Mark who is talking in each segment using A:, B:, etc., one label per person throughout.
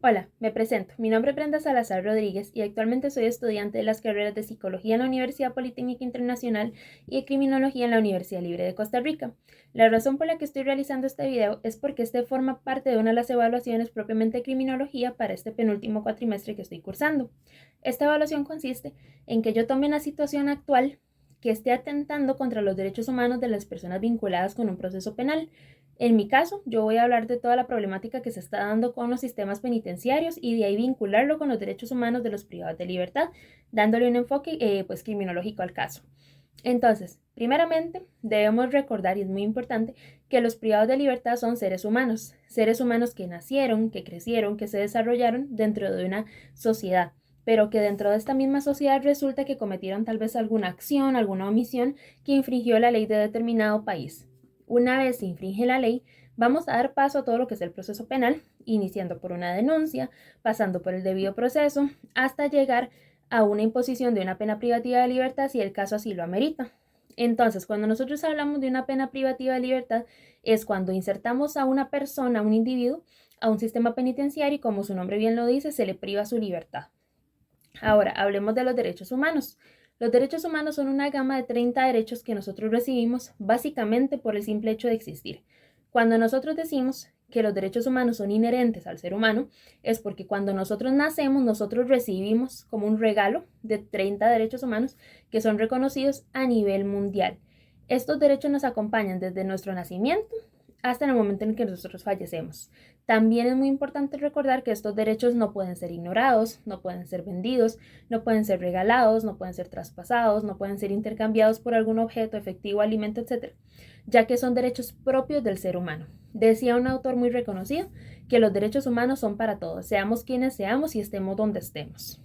A: Hola, me presento. Mi nombre es Brenda Salazar Rodríguez y actualmente soy estudiante de las carreras de Psicología en la Universidad Politécnica Internacional y de Criminología en la Universidad Libre de Costa Rica. La razón por la que estoy realizando este video es porque este forma parte de una de las evaluaciones propiamente de criminología para este penúltimo cuatrimestre que estoy cursando. Esta evaluación consiste en que yo tome una situación actual que esté atentando contra los derechos humanos de las personas vinculadas con un proceso penal. En mi caso, yo voy a hablar de toda la problemática que se está dando con los sistemas penitenciarios y de ahí vincularlo con los derechos humanos de los privados de libertad, dándole un enfoque criminológico al caso. Entonces, primeramente, debemos recordar, y es muy importante, que los privados de libertad son seres humanos que nacieron, que crecieron, que se desarrollaron dentro de una sociedad, pero que dentro de esta misma sociedad resulta que cometieron tal vez alguna acción, alguna omisión que infringió la ley de determinado país. Una vez se infringe la ley, vamos a dar paso a todo lo que es el proceso penal, iniciando por una denuncia, pasando por el debido proceso, hasta llegar a una imposición de una pena privativa de libertad si el caso así lo amerita. Entonces, cuando nosotros hablamos de una pena privativa de libertad, es cuando insertamos a una persona, a un individuo, a un sistema penitenciario y como su nombre bien lo dice, se le priva su libertad. Ahora, hablemos de los derechos humanos. Los derechos humanos son una gama de 30 derechos que nosotros recibimos básicamente por el simple hecho de existir. Cuando nosotros decimos que los derechos humanos son inherentes al ser humano, es porque cuando nosotros nacemos, nosotros recibimos como un regalo de 30 derechos humanos que son reconocidos a nivel mundial. Estos derechos nos acompañan desde nuestro nacimiento hasta el momento en que nosotros fallecemos. También es muy importante recordar que estos derechos no pueden ser ignorados, no pueden ser vendidos, no pueden ser regalados, no pueden ser traspasados, no pueden ser intercambiados por algún objeto, efectivo, alimento, etc., ya que son derechos propios del ser humano. Decía un autor muy reconocido que los derechos humanos son para todos, seamos quienes seamos y estemos donde estemos.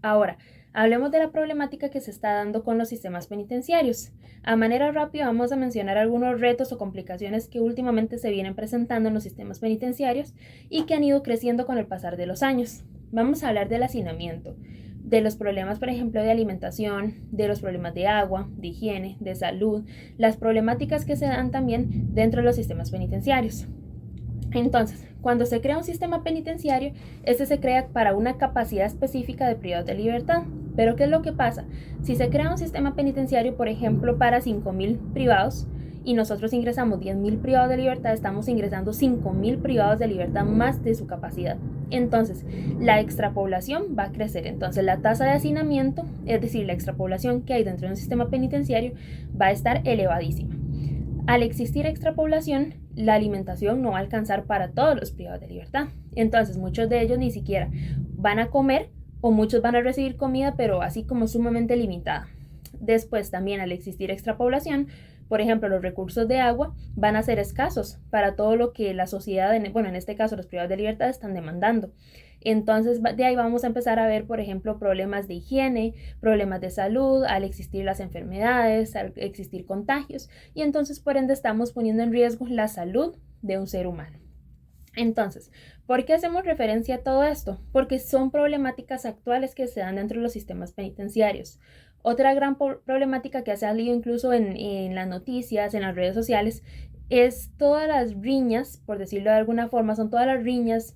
A: Ahora, hablemos de la problemática que se está dando con los sistemas penitenciarios. A manera rápida vamos a mencionar algunos retos o complicaciones que últimamente se vienen presentando en los sistemas penitenciarios y que han ido creciendo con el pasar de los años. Vamos a hablar del hacinamiento, de los problemas, por ejemplo, de alimentación, de los problemas de agua, de higiene, de salud, las problemáticas que se dan también dentro de los sistemas penitenciarios. Entonces, cuando se crea un sistema penitenciario, este se crea para una capacidad específica de privados de libertad. Pero ¿qué es lo que pasa? Si se crea un sistema penitenciario, por ejemplo, para 5.000 privados y nosotros ingresamos 10.000 privados de libertad, estamos ingresando 5.000 privados de libertad más de su capacidad. Entonces, la extrapoblación va a crecer. Entonces, la tasa de hacinamiento, es decir, la extrapoblación que hay dentro de un sistema penitenciario, va a estar elevadísima. Al existir extrapoblación, la alimentación no va a alcanzar para todos los privados de libertad. Entonces, muchos de ellos ni siquiera van a comer o muchos van a recibir comida, pero así como sumamente limitada. Después, también al existir extrapoblación, por ejemplo, los recursos de agua van a ser escasos para todo lo que la sociedad, en este caso los privados de libertad, están demandando. Entonces, de ahí vamos a empezar a ver, por ejemplo, problemas de higiene, problemas de salud, al existir las enfermedades, al existir contagios, y entonces, por ende, estamos poniendo en riesgo la salud de un ser humano. Entonces, ¿por qué hacemos referencia a todo esto? Porque son problemáticas actuales que se dan dentro de los sistemas penitenciarios. Otra gran problemática que ha salido incluso en las noticias, en las redes sociales, es todas las riñas, por decirlo de alguna forma, son todas las riñas,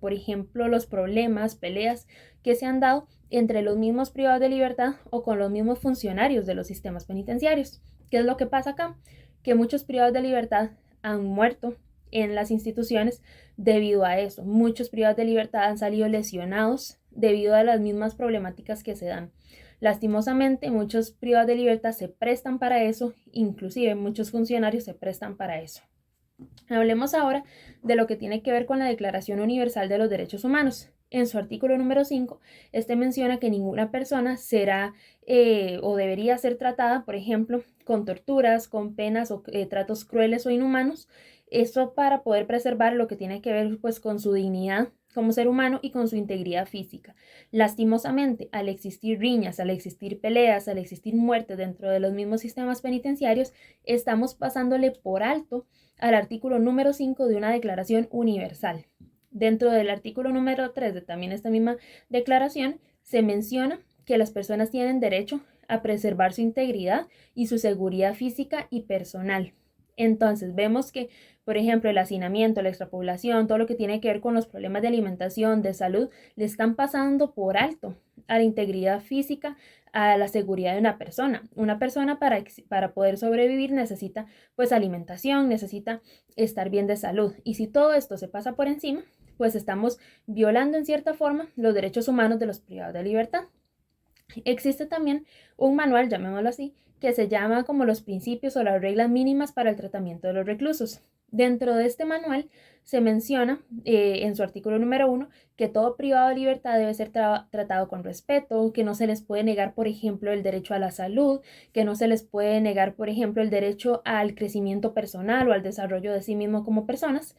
A: por ejemplo, los problemas, peleas que se han dado entre los mismos privados de libertad o con los mismos funcionarios de los sistemas penitenciarios. ¿Qué es lo que pasa acá? Que muchos privados de libertad han muerto en las instituciones debido a eso. Muchos privados de libertad han salido lesionados debido a las mismas problemáticas que se dan. Lastimosamente, muchos privados de libertad se prestan para eso, inclusive muchos funcionarios se prestan para eso. Hablemos ahora de lo que tiene que ver con la Declaración Universal de los Derechos Humanos. En su artículo número 5, este menciona que ninguna persona será o debería ser tratada, por ejemplo, con torturas, con penas o tratos crueles o inhumanos. Eso para poder preservar lo que tiene que ver pues con su dignidad como ser humano y con su integridad física. Lastimosamente, al existir riñas, al existir peleas, al existir muertes dentro de los mismos sistemas penitenciarios, estamos pasándole por alto al artículo número 5 de una declaración universal. Dentro del artículo número 3 de también esta misma declaración se menciona que las personas tienen derecho a preservar su integridad y su seguridad física y personal. Entonces vemos que, por ejemplo, el hacinamiento, la extrapoblación, todo lo que tiene que ver con los problemas de alimentación, de salud, le están pasando por alto a la integridad física, a la seguridad de una persona. Una persona para poder sobrevivir necesita pues alimentación, necesita estar bien de salud. Y si todo esto se pasa por encima, pues estamos violando en cierta forma los derechos humanos de los privados de libertad. Existe también un manual, llamémoslo así, que se llama como los principios o las reglas mínimas para el tratamiento de los reclusos. Dentro de este manual se menciona en su artículo número 1 que todo privado de libertad debe ser tratado con respeto, que no se les puede negar, por ejemplo, el derecho a la salud, que no se les puede negar, por ejemplo, el derecho al crecimiento personal o al desarrollo de sí mismo como personas,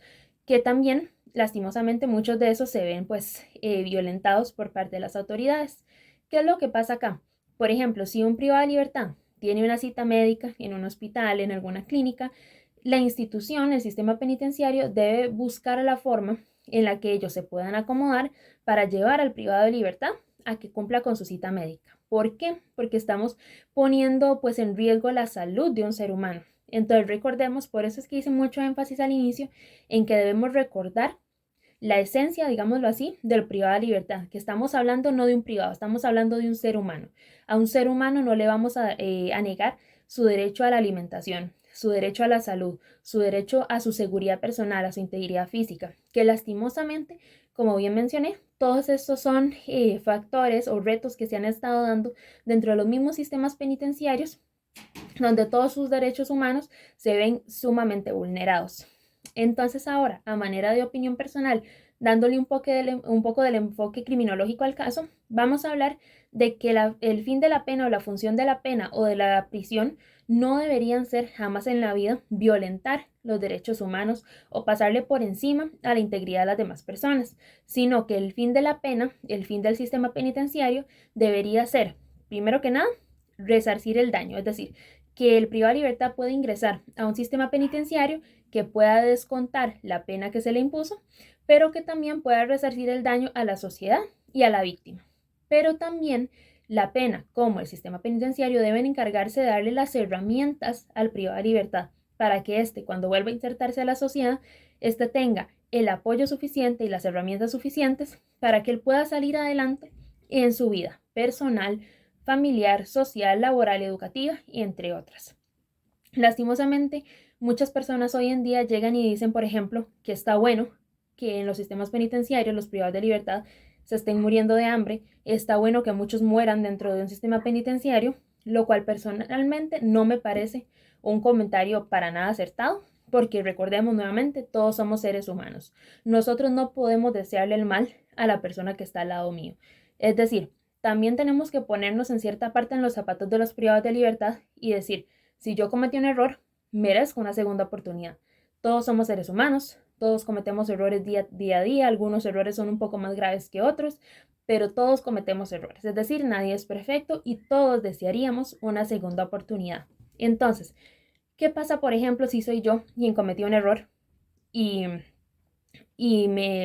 A: que también, lastimosamente, muchos de esos se ven pues violentados por parte de las autoridades. ¿Qué es lo que pasa acá? Por ejemplo, si un privado de libertad tiene una cita médica en un hospital, en alguna clínica, la institución, el sistema penitenciario, debe buscar la forma en la que ellos se puedan acomodar para llevar al privado de libertad a que cumpla con su cita médica. ¿Por qué? Porque estamos poniendo pues en riesgo la salud de un ser humano. Entonces recordemos, por eso es que hice mucho énfasis al inicio, en que debemos recordar la esencia, digámoslo así, del privado de libertad, que estamos hablando no de un privado, estamos hablando de un ser humano. A un ser humano no le vamos a negar su derecho a la alimentación, su derecho a la salud, su derecho a su seguridad personal, a su integridad física, que lastimosamente, como bien mencioné, todos estos son factores o retos que se han estado dando dentro de los mismos sistemas penitenciarios, donde todos sus derechos humanos se ven sumamente vulnerados. Entonces ahora, a manera de opinión personal, dándole un poco del enfoque criminológico al caso, vamos a hablar de que el fin de la pena o la función de la pena o de la prisión no deberían ser jamás en la vida violentar los derechos humanos o pasarle por encima a la integridad de las demás personas, sino que el fin de la pena, el fin del sistema penitenciario debería ser, primero que nada, resarcir el daño, es decir, que el privado de libertad puede ingresar a un sistema penitenciario que pueda descontar la pena que se le impuso, pero que también pueda resarcir el daño a la sociedad y a la víctima. Pero también la pena, como el sistema penitenciario, deben encargarse de darle las herramientas al privado de libertad para que éste, cuando vuelva a insertarse a la sociedad, éste tenga el apoyo suficiente y las herramientas suficientes para que él pueda salir adelante en su vida personal, familiar, social, laboral, educativa y entre otras. Lastimosamente, muchas personas hoy en día llegan y dicen, por ejemplo, que está bueno que en los sistemas penitenciarios los privados de libertad se estén muriendo de hambre, está bueno que muchos mueran dentro de un sistema penitenciario, lo cual personalmente no me parece un comentario para nada acertado, porque recordemos nuevamente, todos somos seres humanos. Nosotros no podemos desearle el mal a la persona que está al lado mío. Es decir, también tenemos que ponernos en cierta parte en los zapatos de los privados de libertad y decir, si yo cometí un error, merezco una segunda oportunidad. Todos somos seres humanos, todos cometemos errores día a día, algunos errores son un poco más graves que otros, pero todos cometemos errores. Es decir, nadie es perfecto y todos desearíamos una segunda oportunidad. Entonces, ¿qué pasa, por ejemplo, si soy yo quien cometí un error y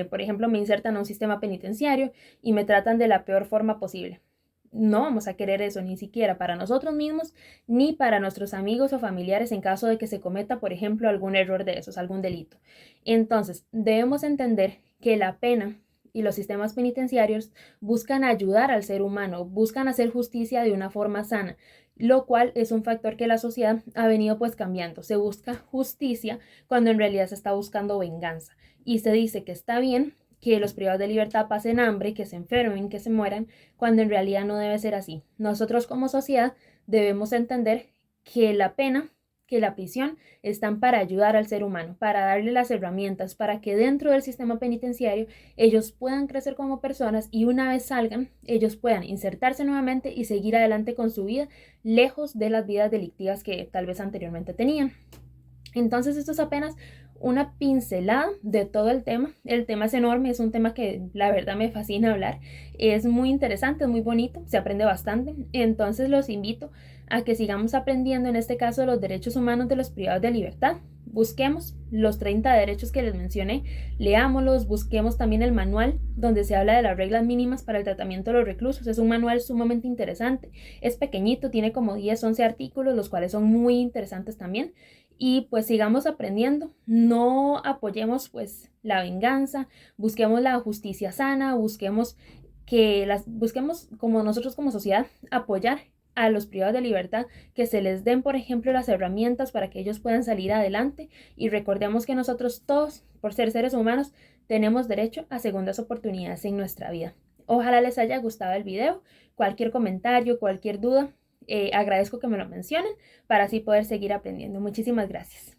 A: por ejemplo, me insertan a un sistema penitenciario y me tratan de la peor forma posible? No vamos a querer eso ni siquiera para nosotros mismos ni para nuestros amigos o familiares en caso de que se cometa, por ejemplo, algún error de esos, algún delito. Entonces, debemos entender que la pena y los sistemas penitenciarios buscan ayudar al ser humano, buscan hacer justicia de una forma sana, lo cual es un factor que la sociedad ha venido pues cambiando. Se busca justicia cuando en realidad se está buscando venganza y se dice que está bien que los privados de libertad pasen hambre, que se enfermen, que se mueran, cuando en realidad no debe ser así. Nosotros como sociedad debemos entender que la pena, que la prisión están para ayudar al ser humano, para darle las herramientas, para que dentro del sistema penitenciario ellos puedan crecer como personas y una vez salgan, ellos puedan insertarse nuevamente y seguir adelante con su vida, lejos de las vidas delictivas que tal vez anteriormente tenían. Entonces esto es apenas una pincelada de todo el tema. El tema es enorme, es un tema que la verdad me fascina hablar. Es muy interesante, es muy bonito, se aprende bastante. Entonces los invito a que sigamos aprendiendo, en este caso, los derechos humanos de los privados de libertad. Busquemos los 30 derechos que les mencioné, leámoslos, busquemos también el manual donde se habla de las reglas mínimas para el tratamiento de los reclusos. Es un manual sumamente interesante, es pequeñito, tiene como 10, 11 artículos, los cuales son muy interesantes también. y pues sigamos aprendiendo, no apoyemos pues la venganza, busquemos la justicia sana, busquemos como nosotros como sociedad apoyar a los privados de libertad, que se les den, por ejemplo, las herramientas para que ellos puedan salir adelante, y recordemos que nosotros todos, por ser seres humanos, tenemos derecho a segundas oportunidades en nuestra vida. Ojalá les haya gustado el video. Cualquier comentario, cualquier duda, agradezco que me lo mencionen para así poder seguir aprendiendo. Muchísimas gracias.